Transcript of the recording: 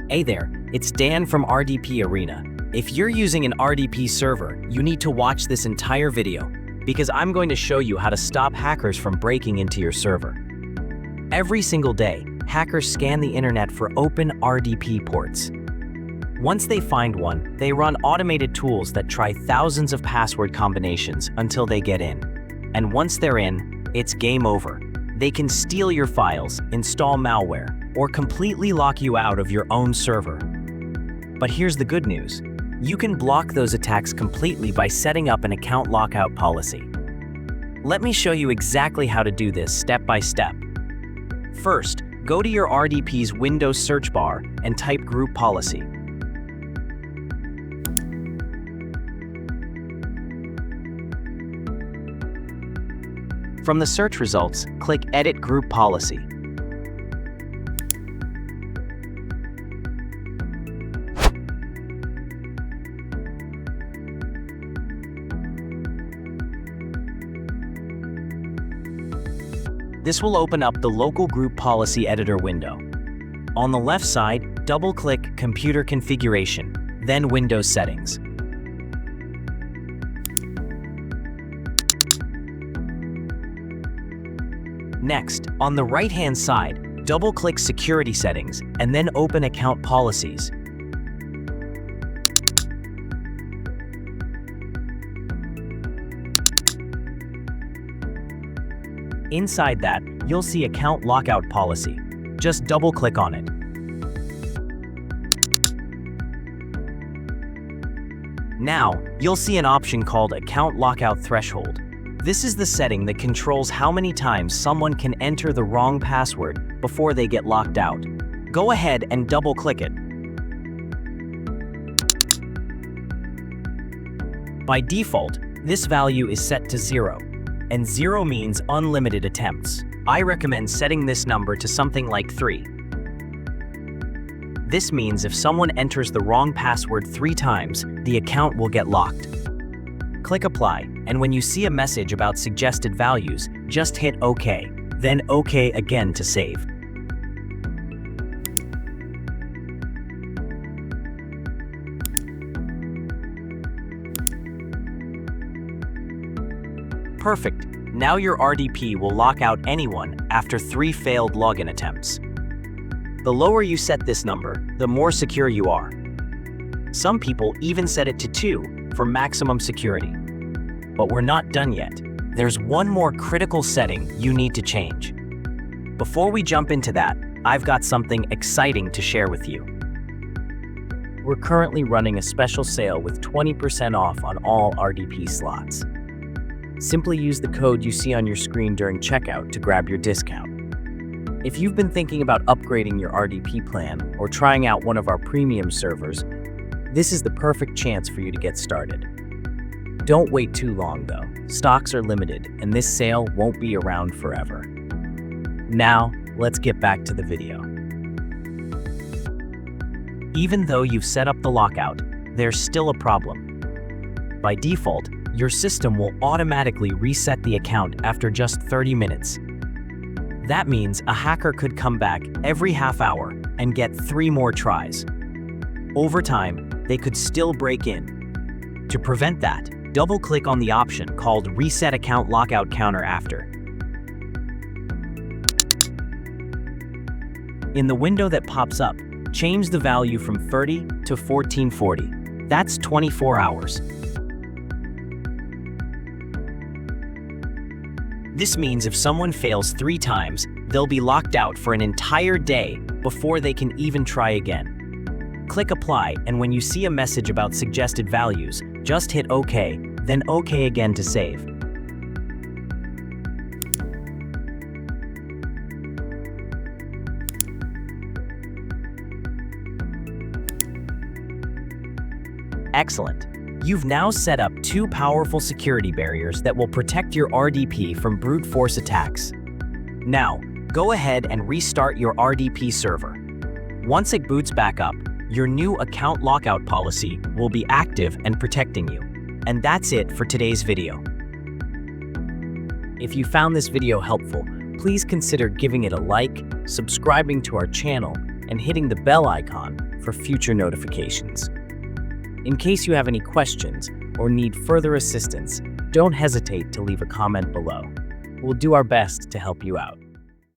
Hey there, it's Dan from RDP Arena. If you're using an RDP server, you need to watch this entire video because I'm going to show you how to stop hackers from breaking into your server. Every single day, hackers scan the internet for open RDP ports. Once they find one, they run automated tools that try thousands of password combinations until they get in. And once they're in, it's game over. They can steal your files, install malware, or completely lock you out of your own server. But here's the good news. You can block those attacks completely by setting up an account lockout policy. Let me show you exactly how to do this step by step. First, go to your RDP's Windows search bar and type Group Policy. From the search results, click Edit Group Policy. This will open up the local group policy editor window. On the left side, double-click Computer Configuration, then Windows Settings. Next, on the right-hand side, double-click Security Settings, and then open Account Policies. Inside that, you'll see Account Lockout Policy. Just double-click on it. Now, you'll see an option called Account Lockout Threshold. This is the setting that controls how many times someone can enter the wrong password before they get locked out. Go ahead and double-click it. By default, this value is set to 0, and 0 means unlimited attempts. I recommend setting this number to something like 3. This means if someone enters the wrong password 3 times, the account will get locked. Click Apply, and when you see a message about suggested values, just hit OK, then OK again to save. Perfect. Now your RDP will lock out anyone after 3 failed login attempts. The lower you set this number, the more secure you are. Some people even set it to 2 for maximum security. But we're not done yet. There's one more critical setting you need to change. Before we jump into that, I've got something exciting to share with you. We're currently running a special sale with 20% off on all RDP slots. Simply use the code you see on your screen during checkout to grab your discount. If you've been thinking about upgrading your RDP plan or trying out one of our premium servers, this is the perfect chance for you to get started. Don't wait too long though. Stocks are limited and this sale won't be around forever. Now, let's get back to the video. Even though you've set up the lockout, there's still a problem. By default, your system will automatically reset the account after just 30 minutes. That means a hacker could come back every half hour and get 3 more tries. Over time, they could still break in. To prevent that, double-click on the option called Reset Account Lockout Counter after. In the window that pops up, change the value from 30 to 1440. That's 24 hours. This means if someone fails 3 times, they'll be locked out for an entire day before they can even try again. Click Apply, and when you see a message about suggested values, just hit OK, then OK again to save. Excellent. You've now set up 2 powerful security barriers that will protect your RDP from brute force attacks. Now, go ahead and restart your RDP server. Once it boots back up, your new account lockout policy will be active and protecting you. And that's it for today's video. If you found this video helpful, please consider giving it a like, subscribing to our channel, and hitting the bell icon for future notifications. In case you have any questions or need further assistance, don't hesitate to leave a comment below. We'll do our best to help you out.